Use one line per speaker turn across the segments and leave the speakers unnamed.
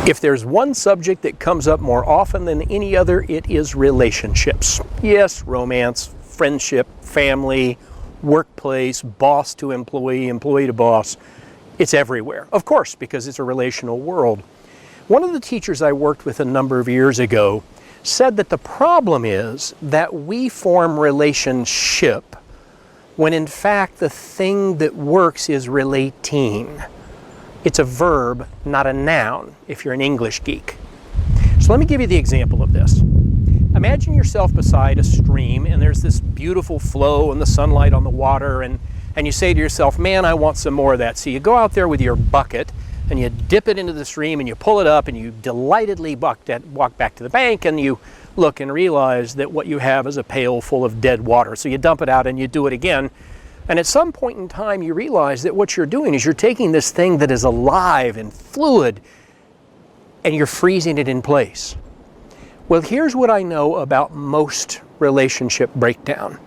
If there's one subject that comes up more often than any other, it is relationships. Yes, romance, friendship, family, workplace, boss to employee, employee to boss. It's everywhere, of course, because it's a relational world. One of the teachers I worked with a number of years ago said that the problem is that we form relationship when in fact the thing that works is relating. It's a verb, not a noun, if you're an English geek. So let me give you the example of this. Imagine yourself beside a stream and there's this beautiful flow and the sunlight on the water and you say to yourself, man, I want some more of that. So you go out there with your bucket and you dip it into the stream and you pull it up and you delightedly walk back to the bank and you look and realize that what you have is a pail full of dead water. So you dump it out and you do it again. And at some point in time, you realize that what you're doing is you're taking this thing that is alive and fluid and you're freezing it in place. Well, here's what I know about most relationship breakdown,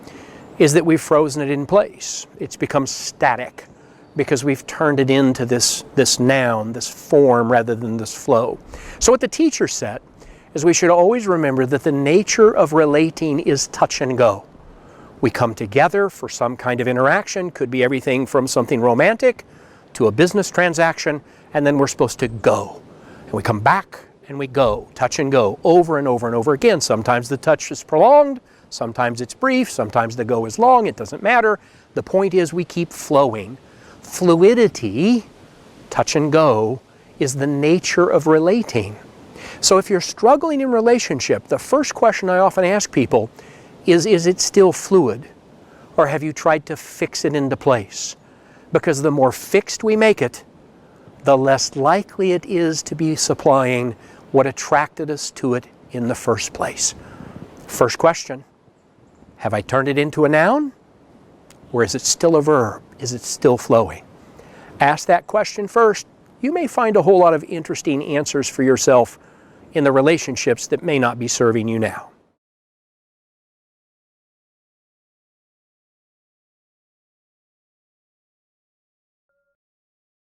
is that we've frozen it in place. It's become static because we've turned it into this noun, this form, rather than this flow. So what the teacher said is we should always remember that the nature of relating is touch and go. We come together for some kind of interaction, could be everything from something romantic to a business transaction, and then we're supposed to go. And we come back and we go, touch and go, over and over and over again. Sometimes the touch is prolonged, sometimes it's brief, sometimes the go is long, it doesn't matter. The point is we keep flowing. Fluidity, touch and go, is the nature of relating. So if you're struggling in relationship, the first question I often ask people is it still fluid? Or have you tried to fix it into place? Because the more fixed we make it, the less likely it is to be supplying what attracted us to it in the first place. First question, have I turned it into a noun? Or is it still a verb? Is it still flowing? Ask that question first. You may find a whole lot of interesting answers for yourself in the relationships that may not be serving you now.